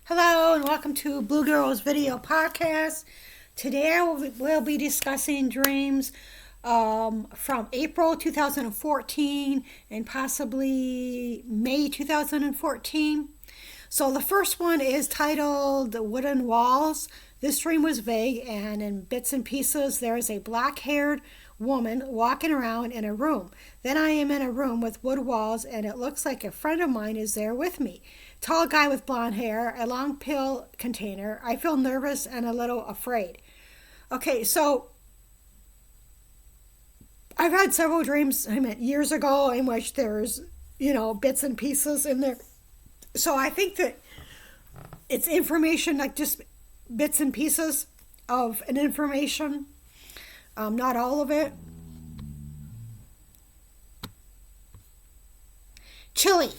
Hello and welcome to Bluegirlsvideo podcast. Today I will be discussing dreams from April 2014 and possibly May 2014. So the first one is titled Wooden Walls. This dream was vague, and in bits and pieces there is a black-haired woman walking around in a room. Then I am in a room with wood walls, and it looks like a friend of mine is there with me. Tall guy with blonde hair, a long pill container. I feel nervous and a little afraid. Okay, so I've had several dreams, years ago, in which there's, bits and pieces in there. So I think that it's information, like just bits and pieces of an information, not all of it. Chili.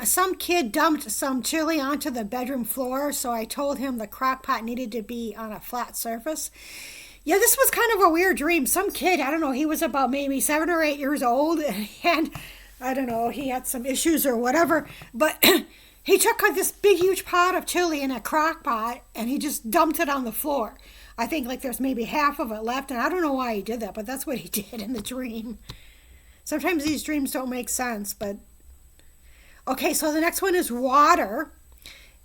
Some kid dumped some chili onto the bedroom floor, so I told him the crock pot needed to be on a flat surface. Yeah, this was kind of a weird dream. Some kid, I don't know, he was about maybe 7 or 8 years old, and I don't know, he had some issues or whatever, but he took this big, huge pot of chili in a crock pot, and he just dumped it on the floor. I think like there's maybe half of it left, and I don't know why he did that, but that's what he did in the dream. Sometimes these dreams don't make sense, but... Okay, so the next one is water.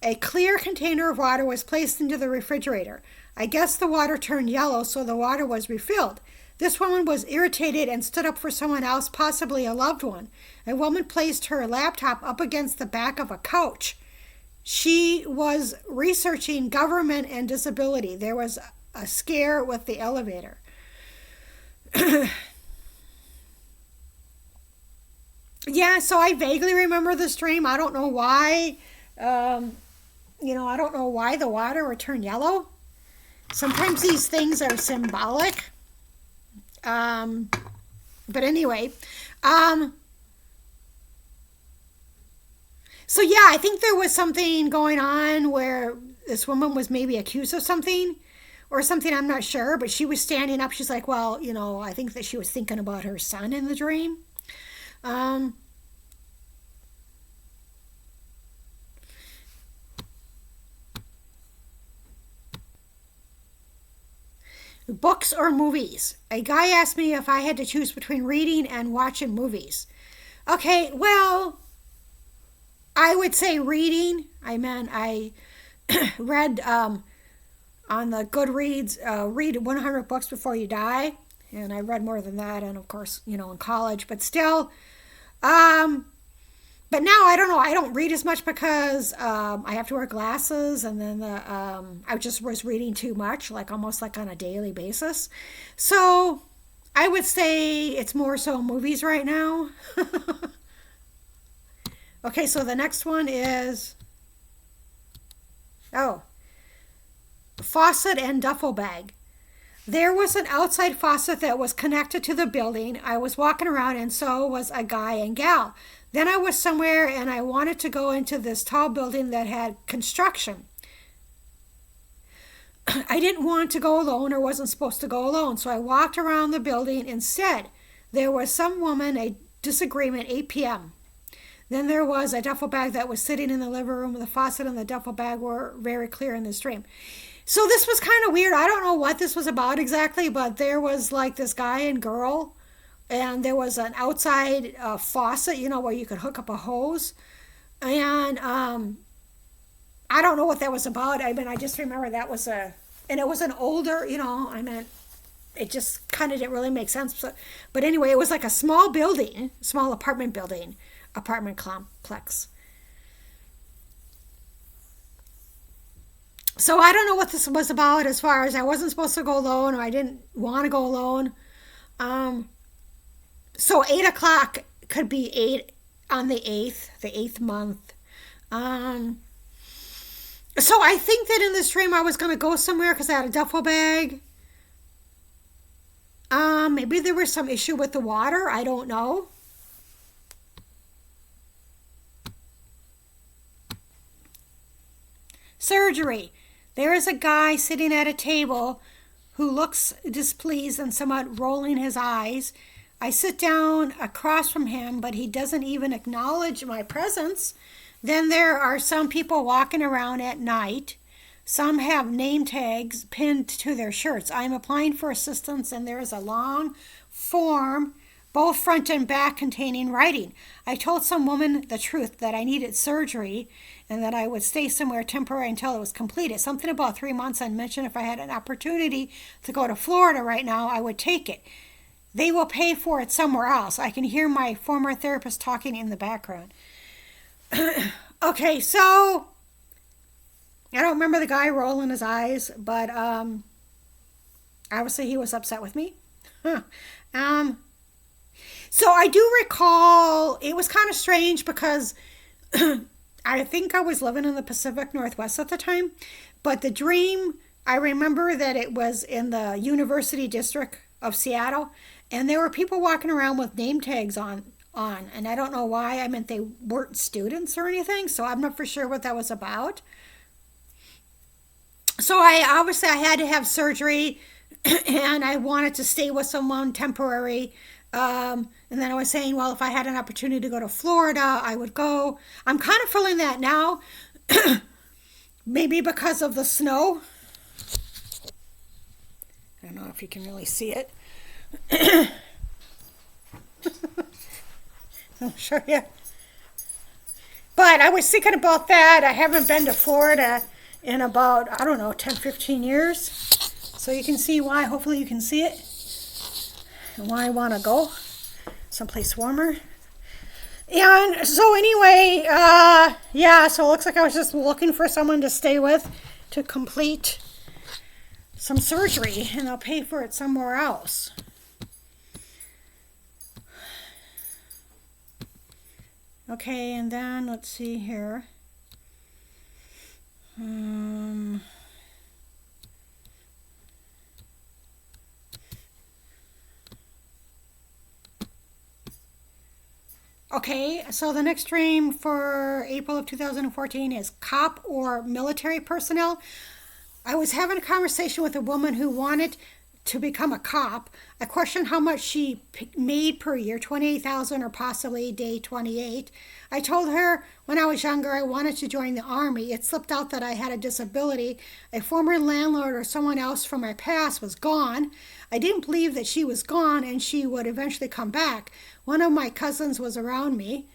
A clear container of water was placed into the refrigerator. I guess the water turned yellow, so the water was refilled. This woman was irritated and stood up for someone else, possibly a loved one. A woman placed her laptop up against the back of a couch. She was researching government and disability. There was a scare with the elevator. Yeah, so I vaguely remember this dream. I don't know why. I don't know why the water would turn yellow. Sometimes these things are symbolic. But anyway. So yeah, I think there was something going on where this woman was maybe accused of something or something. I'm not sure. But she was standing up. She's like, well, I think that she was thinking about her son in the dream. Books or movies. A guy asked me if I had to choose between reading and watching movies. Okay, well, I would say reading. I read on the Goodreads, read 100 books before you die. And I read more than that, and of course, in college. But still, but now I don't know. I don't read as much because I have to wear glasses, and then I just was reading too much, like almost like on a daily basis. So I would say it's more so movies right now. Okay, so the next one is faucet and duffel bag. There was an outside faucet that was connected to the building. I was walking around, and so was a guy and gal. Then I was somewhere, and I wanted to go into this tall building that had construction. I didn't want to go alone, or wasn't supposed to go alone, so I walked around the building instead. There was some woman, a disagreement, 8 p.m. Then there was a duffel bag that was sitting in the living room. The faucet and the duffel bag were very clear in this dream. So this was kind of weird. I don't know what this was about exactly, but there was like this guy and girl, and there was an outside faucet, where you could hook up a hose. And I don't know what that was about. I just remember that was and it was an older, it just kind of didn't really make sense. But anyway, it was like a small building, small apartment complex. So I don't know what this was about, as far as I wasn't supposed to go alone, or I didn't want to go alone. So 8 o'clock could be 8 on the 8th month. So I think that in this dream I was going to go somewhere because I had a duffel bag. Maybe there was some issue with the water. I don't know. Surgery. There is a guy sitting at a table who looks displeased and somewhat rolling his eyes. I sit down across from him, but he doesn't even acknowledge my presence. Then there are some people walking around at night. Some have name tags pinned to their shirts. I'm applying for assistance, and there is a long form, both front and back, containing writing. I told some woman the truth that I needed surgery and that I would stay somewhere temporary until it was completed. Something about 3 months. I mentioned if I had an opportunity to go to Florida right now, I would take it. They will pay for it somewhere else. I can hear my former therapist talking in the background. Okay, so I don't remember the guy rolling his eyes, but obviously he was upset with me. Huh. So I do recall it was kind of strange because I think I was living in the Pacific Northwest at the time, but the dream, I remember that it was in the University District of Seattle, and there were people walking around with name tags on, and I don't know why. I meant they weren't students or anything, so I'm not for sure what that was about. So I had to have surgery, and I wanted to stay with someone temporary. And then I was saying, well, if I had an opportunity to go to Florida, I would go. I'm kind of feeling that now, maybe because of the snow. I don't know if you can really see it. I'll show you. But I was thinking about that. I haven't been to Florida in about, I don't know, 10, 15 years. So you can see why. Hopefully you can see it. And why I want to go someplace warmer. And so anyway, yeah, so it looks like I was just looking for someone to stay with to complete some surgery, and they'll pay for it somewhere else. Okay, and then let's see here. Okay, so the next dream for April of 2014 is cop or military personnel. I was having a conversation with a woman who wanted to become a cop. I questioned how much she made per year, 28,000 or possibly day 28. I told her when I was younger I wanted to join the Army. It slipped out that I had a disability. A former landlord or someone else from my past was gone. I didn't believe that she was gone and she would eventually come back. One of my cousins was around me.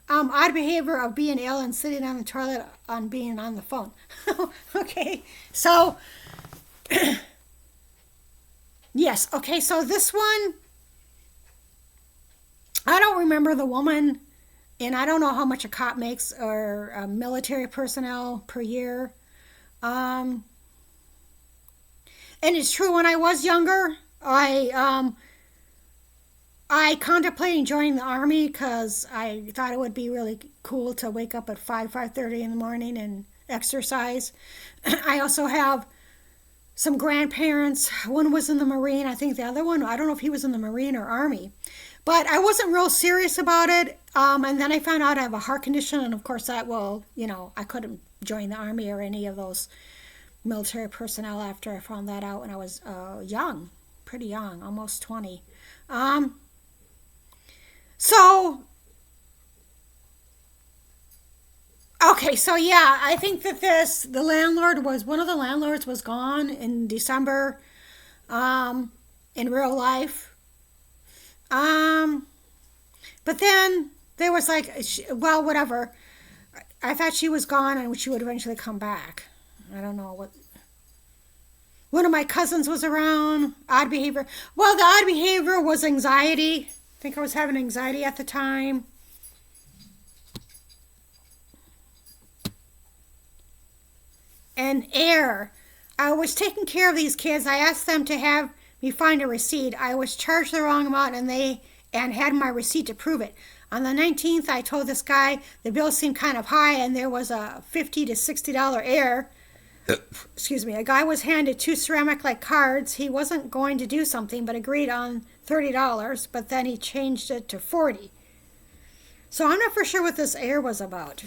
Odd behavior of being ill and sitting on the toilet on being on the phone. Okay, so yes, okay, so this one, I don't remember the woman, and I don't know how much a cop makes or military personnel per year. And it's true, when I was younger, I contemplated joining the Army because I thought it would be really cool to wake up at 5:30 in the morning and exercise. I also have some grandparents. One was in the Marine. I think the other one, I don't know if he was in the Marine or Army. But I wasn't real serious about it. And then I found out I have a heart condition. And of course that will, I couldn't join the Army or any of those military personnel after I found that out when I was young. Pretty young, almost 20. So, okay, so yeah, I think that one of the landlords was gone in December, in real life. But then there was well, whatever. I thought she was gone and she would eventually come back. I don't know what. One of my cousins was around. Odd behavior. Well, the odd behavior was anxiety. I think I was having anxiety at the time. And air. I was taking care of these kids. I asked them to have me find a receipt. I was charged the wrong amount and had my receipt to prove it. On the 19th, I told this guy the bill seemed kind of high and there was a $50 to $60 air. Excuse me. A guy was handed 2 ceramic-like cards. He wasn't going to do something but agreed on $30, but then he changed it to $40. So I'm not for sure what this air was about.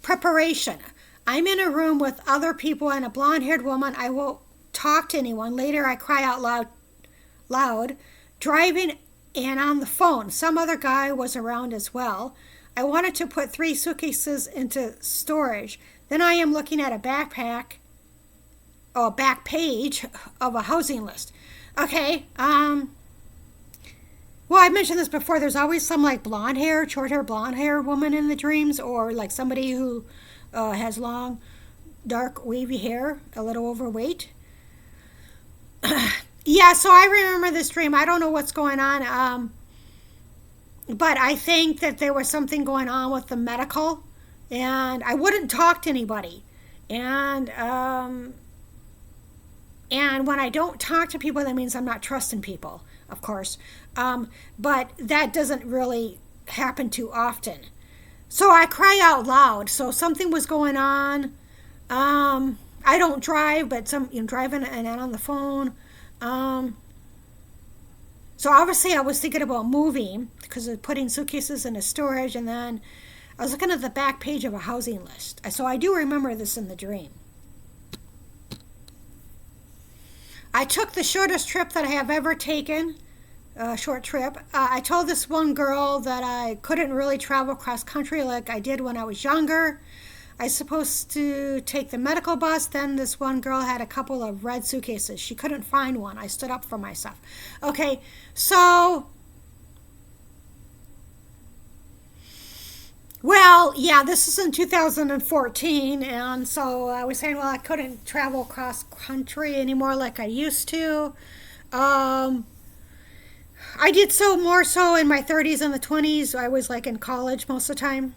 Preparation. I'm in a room with other people and a blonde-haired woman. I will talk to anyone. Later, I cry out loud, driving and on the phone. Some other guy was around as well. I wanted to put 3 suitcases into storage. Then I am looking at a back page of a housing list. Okay, well, I mentioned this before. There's always some like short hair, blonde hair woman in the dreams, or like somebody who has long, dark, wavy hair, a little overweight. Yeah, so I remember this dream. I don't know what's going on, but I think that there was something going on with the medical, and I wouldn't talk to anybody. And when I don't talk to people, that means I'm not trusting people, of course. But that doesn't really happen too often. So I cry out loud. So something was going on. I don't drive, but driving and on the phone. So obviously I was thinking about moving because of putting suitcases into storage, and then I was looking at the back page of a housing list. So I do remember this in the dream. I took the shortest trip that I have ever taken, a short trip. I told this one girl that I couldn't really travel cross country like I did when I was younger. I was supposed to take the medical bus. Then this one girl had a couple of red suitcases. She couldn't find one. I stood up for myself. Okay, so... Well, yeah, this is in 2014, and so I was saying, well, I couldn't travel cross country anymore like I used to. I did so more so in my 30s and the 20s. I was like in college most of the time,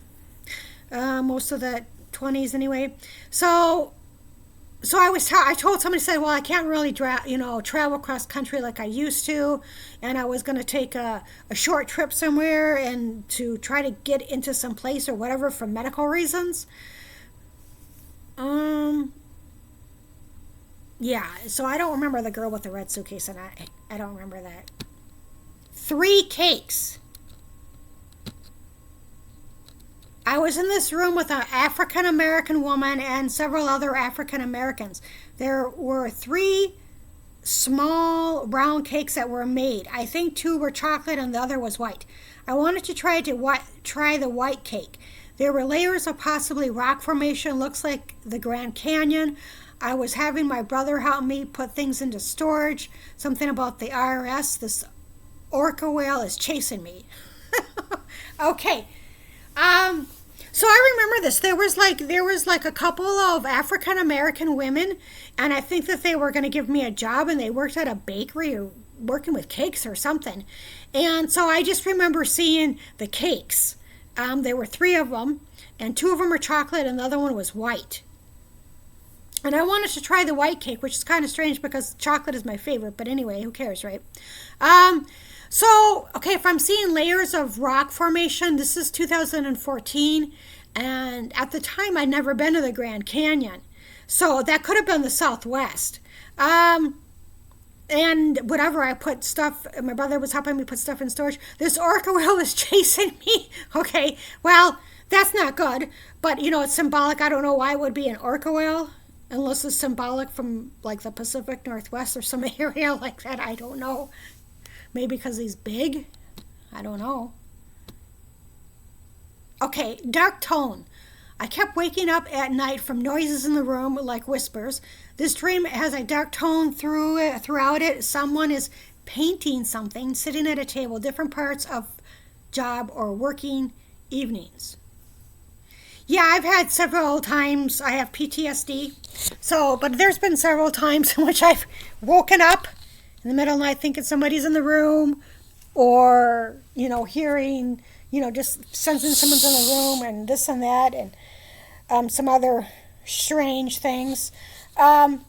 most of the 20s anyway. So I told somebody, said, well, I can't really travel cross country like I used to, and I was going to take a short trip somewhere and to try to get into some place or whatever for medical reasons. Yeah, so I don't remember the girl with the red suitcase, and I don't remember that. 3 cakes. I was in this room with an African American woman and several other African Americans. There were 3 small round cakes that were made. I think 2 were chocolate and the other was white. I wanted to try the white cake. There were layers of possibly rock formation, looks like the Grand Canyon. I was having my brother help me put things into storage. Something about the IRS. This orca whale is chasing me. Okay. So I remember this. There was like a couple of African American women, and I think that they were going to give me a job, and they worked at a bakery or working with cakes or something. And so I just remember seeing the cakes. There were 3 of them, and 2 of them were chocolate, and the other one was white. And I wanted to try the white cake, which is kind of strange because chocolate is my favorite. But anyway, who cares, right? So, okay, if I'm seeing layers of rock formation, this is 2014, and at the time I'd never been to the Grand Canyon. So that could have been the Southwest. And whatever, I put stuff, my brother was helping me put stuff in storage. This orca whale is chasing me. Okay, well, that's not good, but it's symbolic. I don't know why it would be an orca whale, unless it's symbolic from like the Pacific Northwest or some area like that. I don't know. Maybe because he's big? I don't know. Okay, dark tone. I kept waking up at night from noises in the room like whispers. This dream has a dark tone throughout it. Someone is painting something, sitting at a table, different parts of job or working evenings. Yeah, I've had several times. I have PTSD. But there's been several times in which I've woken up in the middle of the night thinking somebody's in the room, or, hearing, just sensing someone's in the room and this and that, and some other strange things. And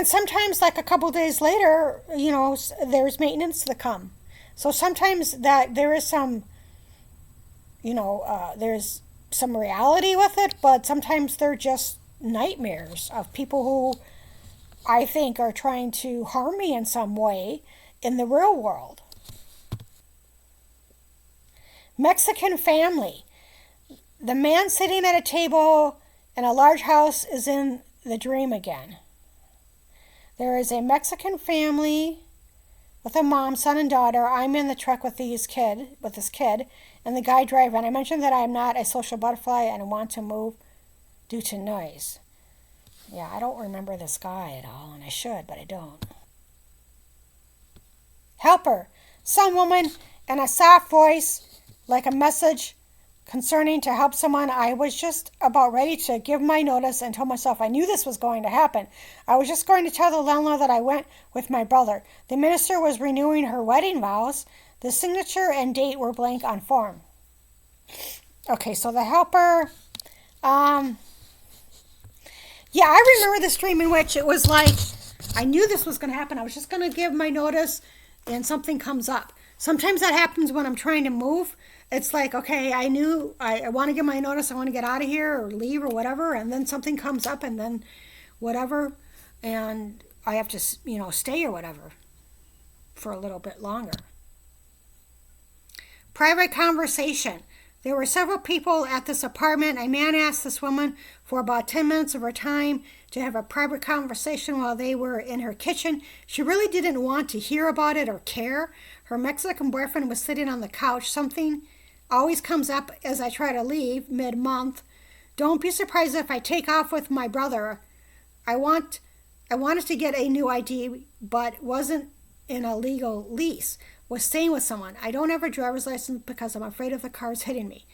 sometimes, like a couple days later, there's maintenance to come. So sometimes that there is some, there's some reality with it, but sometimes they're just nightmares of people who I think are trying to harm me in some way in the real world. Mexican family. The man sitting at a table in a large house is in the dream again. There is a Mexican family with a mom, son, and daughter. I'm in the truck with this kid, and the guy driving. I mentioned that I'm not a social butterfly and I want to move due to noise. Yeah, I don't remember this guy at all, and I should, but I don't. Helper. Some woman in a soft voice, like a message concerning to help someone. I was just about ready to give my notice and told myself I knew this was going to happen. I was just going to tell the landlord that I went with my brother. The minister was renewing her wedding vows. The signature and date were blank on form. Okay, so the helper. Yeah, I remember this dream in which it was like I knew this was going to happen. I was just going to give my notice and something comes up. Sometimes that happens when I'm trying to move. It's like, okay, I knew I want to give my notice. I want to get out of here or leave or whatever. And then something comes up and then whatever. And I have to, stay or whatever for a little bit longer. Private conversation. There were several people at this apartment. A man asked this woman for about 10 minutes of her time to have a private conversation while they were in her kitchen. She really didn't want to hear about it or care. Her Mexican boyfriend was sitting on the couch. Something always comes up as I try to leave mid-month. Don't be surprised if I take off with my brother. I wanted to get a new ID, but wasn't in a legal lease. Was staying with someone. I don't have a driver's license because I'm afraid of the cars hitting me.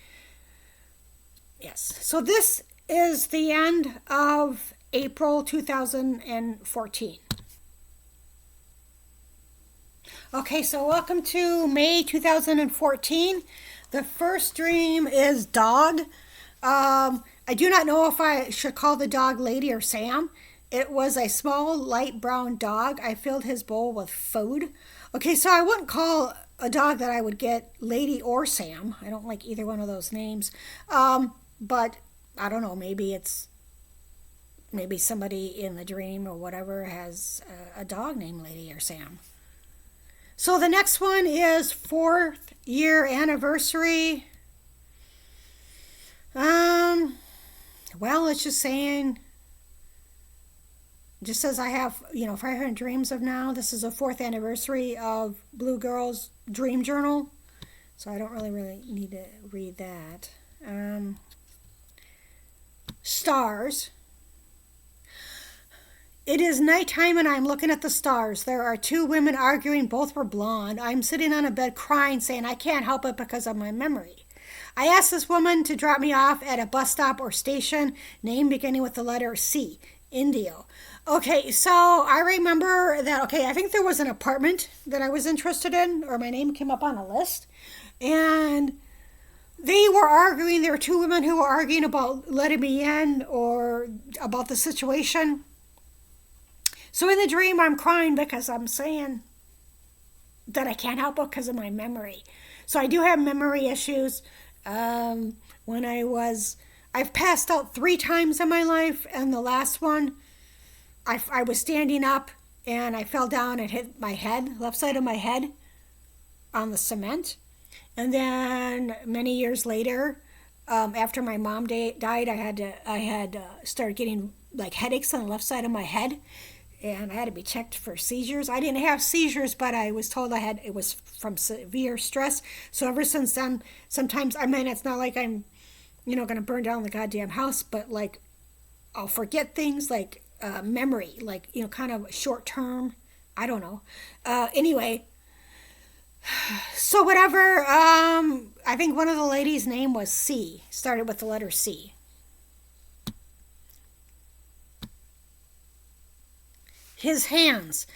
Yes. So this is the end of April 2014. Okay, so welcome to May 2014. The first dream is dog. I do not know if I should call the dog Lady or Sam. It was a small light brown dog. I filled his bowl with food. Okay, so I wouldn't call a dog that I would get Lady or Sam. I don't like either one of those names. But I don't know, maybe somebody in the dream or whatever has a dog named Lady or Sam. So the next one is 4th year anniversary. Well, it's just saying, just says I have, 500 dreams of now. This is the 4th anniversary of Blue Girl's Dream Journal. So I don't really need to read that. Stars. It is nighttime and I'm looking at the stars. There are 2 women arguing. Both were blonde. I'm sitting on a bed crying, saying I can't help it because of my memory. I asked this woman to drop me off at a bus stop or station, name beginning with the letter C, Indio. Okay, so I remember that, I think there was an apartment that I was interested in, or my name came up on a list, and they were arguing. There were 2 women who were arguing about letting me in or about the situation. So in the dream, I'm crying because I'm saying that I can't help it because of my memory. So I do have memory issues. I've passed out 3 times in my life, and the last one, I was standing up and I fell down and hit my head, left side of my head, on the cement. And then many years later, after my mom died, I had started getting like headaches on the left side of my head, and I had to be checked for seizures. I didn't have seizures, but I was told it was from severe stress. So ever since then, sometimes, it's not like I'm, going to burn down the goddamn house, but like I'll forget things like memory, like, kind of short term. I don't know. Anyway, so whatever. I think one of the ladies' name was C, started with the letter C. His hands.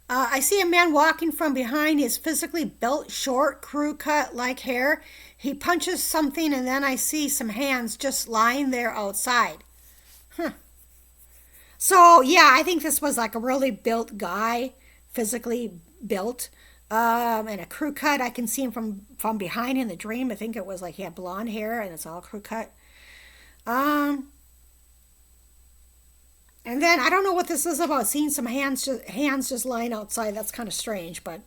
I see a man walking from behind. He is physically built, short, crew cut, like hair. He punches something, and then I see some hands just lying there outside. So, yeah, I think this was like a really built guy, physically built, and a crew cut. I can see him from behind in the dream. I think it was like he had blonde hair, and it's all crew cut. And then I don't know what this is about, seeing some hands just lying outside. That's kind of strange, but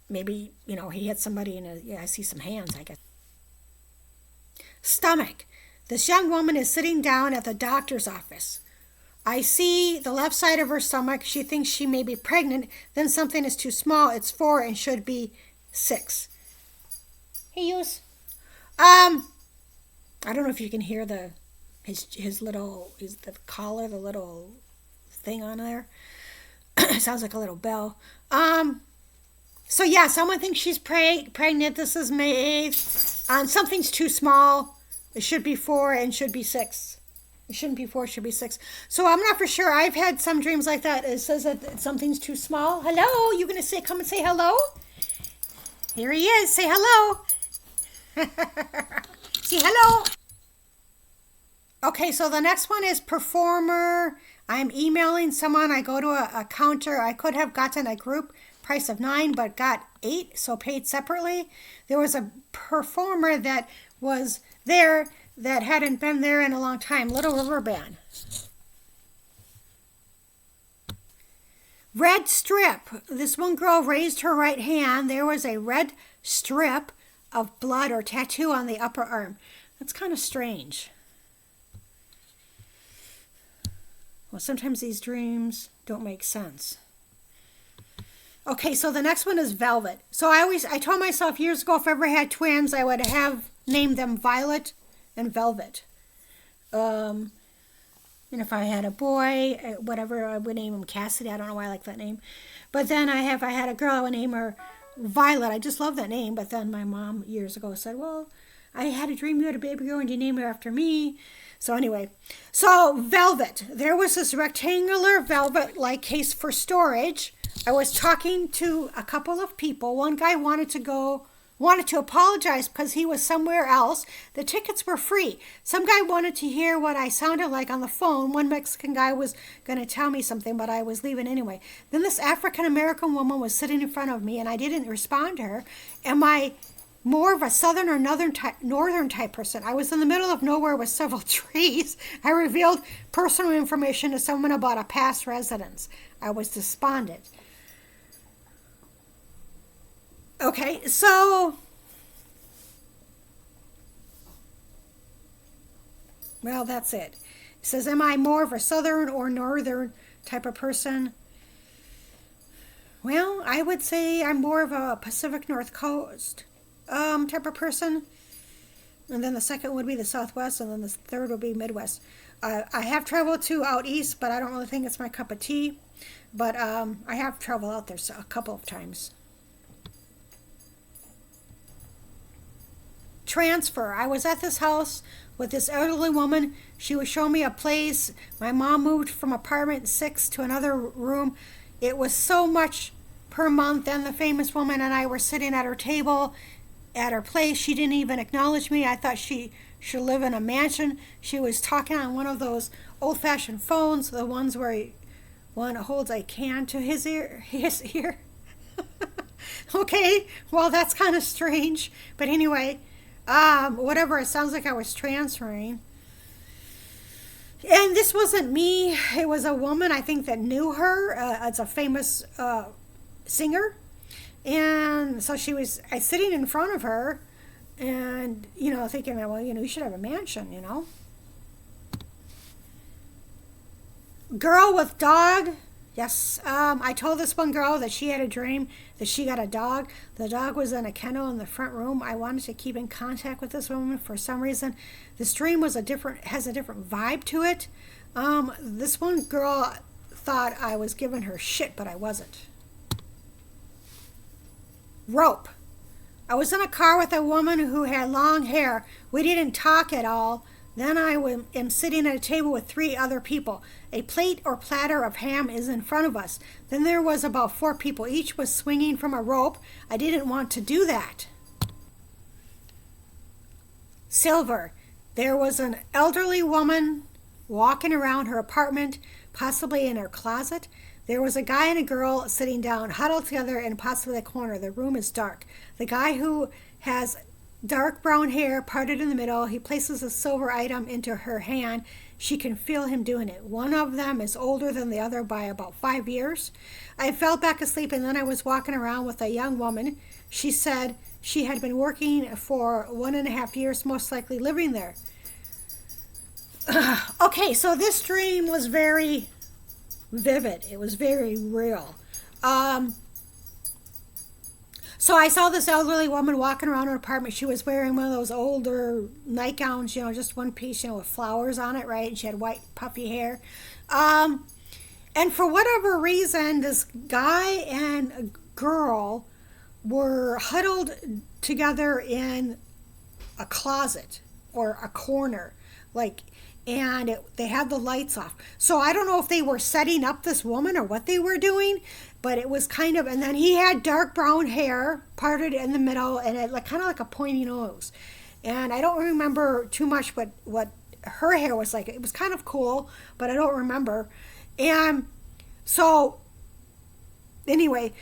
maybe, he hit somebody I see some hands, I guess. Stomach. This young woman is sitting down at the doctor's office. I see the left side of her stomach. She thinks she may be pregnant. Then something is too small. It's 4 and should be 6. Hey, Yus. I don't know if you can hear his little the collar, the little thing on there. It sounds like a little bell. So yeah, someone thinks she's pregnant. This is May 8th. Something's too small. It should be 4 and should be 6. It shouldn't be 4, it should be 6. So I'm not for sure. I've had some dreams like that. It says that something's too small. Hello? You gonna come and say hello? Here he is. Say hello. Say hello. Okay, so the next one is performer. I'm emailing someone. I go to a counter. I could have gotten a group price of 9, but got 8, so paid separately. There was a performer that was there that hadn't been there in a long time. Little River Band. Red strip. This one girl raised her right hand. There was a red strip of blood or tattoo on the upper arm. That's kind of strange. Well, sometimes these dreams don't make sense. Okay, so the next one is Velvet. So I told myself years ago if I ever had twins, I would have named them Violet and Velvet. And if I had a boy, whatever, I would name him Cassidy. I don't know why I like that name. But then if I had a girl, I would name her Violet. I just love that name. But then my mom years ago said, well, I had a dream you had a baby girl and you named her after me. So anyway, so Velvet. There was this rectangular velvet-like case for storage. I was talking to a couple of people. One guy wanted to apologize because he was somewhere else. The tickets were free. Some guy wanted to hear what I sounded like on the phone. One Mexican guy was going to tell me something, but I was leaving anyway. Then this African-American woman was sitting in front of me, and I didn't respond to her. Am I more of a southern or northern type person? I was in the middle of nowhere with several trees. I revealed personal information to someone about a past residence. I was despondent. Okay, so, well, that's it. It says, am I more of a southern or northern type of person? Well, I would say I'm more of a Pacific Northwest type of person. And then the second would be the Southwest, and then the third would be Midwest. I have traveled to out east, but I don't really think it's my cup of tea. But I have traveled out there a couple of times. Transfer. I was at this house with this elderly woman. She was showing me a place. My mom moved from apartment 6 to another room. It was so much per month, and the famous woman and I were sitting at her table at her place. She didn't even acknowledge me. I thought she should live in a mansion. She was talking on one of those old-fashioned phones, the ones where one holds a can to his ear. Okay, well, that's kind of strange. But anyway, whatever, it sounds like I was transferring. And this wasn't me. It was a woman, I think, that knew her as a famous singer. And so she was sitting in front of her and, thinking, well, you should have a mansion, Girl with dog. Yes, I told this one girl that she had a dream that she got a dog. The dog was in a kennel in the front room. I wanted to keep in contact with this woman for some reason. This dream has a different vibe to it. This one girl thought I was giving her shit, but I wasn't. Rope. I was in a car with a woman who had long hair. We didn't talk at all. Then I am sitting at a table with 3 other people. A plate or platter of ham is in front of us. Then there was about 4 people. Each was swinging from a rope. I didn't want to do that. Silver. There was an elderly woman walking around her apartment, possibly in her closet. There was a guy and a girl sitting down, huddled together in possibly a corner. The room is dark. The guy who has dark brown hair parted in the middle, he places a silver item into her hand. She can feel him doing it. One of them is older than the other by about 5 years. I fell back asleep, and then I was walking around with a young woman. She said she had been working for 1.5 years, most likely living there. Okay, so this dream was very vivid. It was very real. Um, so I saw this elderly woman walking around her apartment. She was wearing one of those older nightgowns, just one piece, with flowers on it, right? And she had white puffy hair. Um, and for whatever reason, this guy and a girl were huddled together in a closet or a corner, like, and they had the lights off. So I don't know if they were setting up this woman or what they were doing, but it was kind of. And then he had dark brown hair, parted in the middle, and it like kind of like a pointy nose. And I don't remember too much what her hair was like. It was kind of cool, but I don't remember. And so anyway,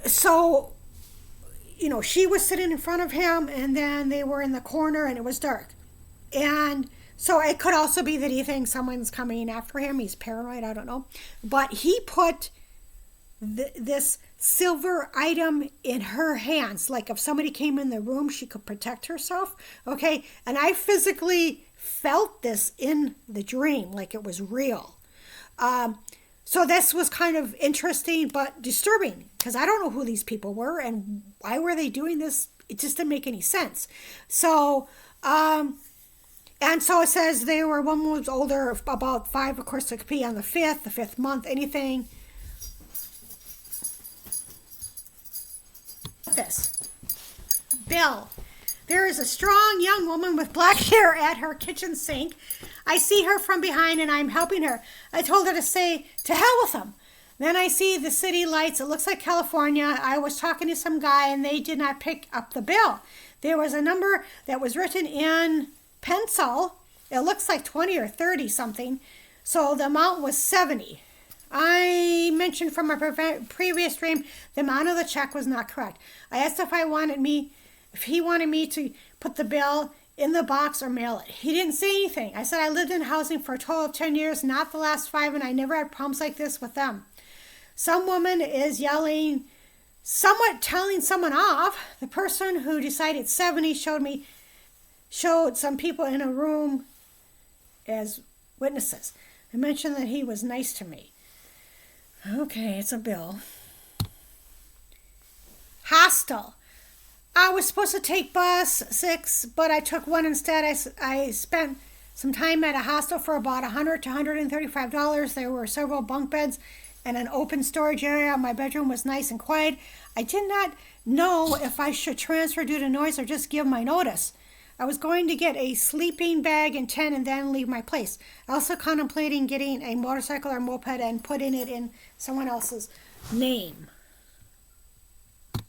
so she was sitting in front of him, and then they were in the corner, and it was dark. And so it could also be that he thinks someone's coming after him. He's paranoid, I don't know. But he put this silver item in her hands. Like if somebody came in the room, she could protect herself. Okay? And I physically felt this in the dream, like it was real. So this was kind of interesting but disturbing because I don't know who these people were and why were they doing this. It just didn't make any sense. So, and so it says one was older, about 5, of course it could be on the 5th month, anything. This. Bill. There is a strong young woman with black hair at her kitchen sink. I see her from behind and I'm helping her. I told her to say, to hell with them. Then I see the city lights. It looks like California. I was talking to some guy and they did not pick up the bill. There was a number that was written in pencil. It looks like 20 or 30 something. So the amount was 70. I mentioned from a previous dream the amount of the check was not correct. I asked if he wanted me to put the bill in the box or mail it. He didn't say anything. I said I lived in housing for a total of 10 years, not the last 5, and I never had problems like this with them. Some woman is yelling, somewhat telling someone off. The person who decided 70 showed some people in a room as witnesses. I mentioned that he was nice to me. Okay, it's a bill. Hostel. I was supposed to take bus 6, but I took one instead. I spent some time at a hostel for about $100 to $135. There were several bunk beds and an open storage area. My bedroom was nice and quiet. I did not know if I should transfer due to noise or just give my notice. I was going to get a sleeping bag and tent and then leave my place. Also contemplating getting a motorcycle or moped and putting it in someone else's name.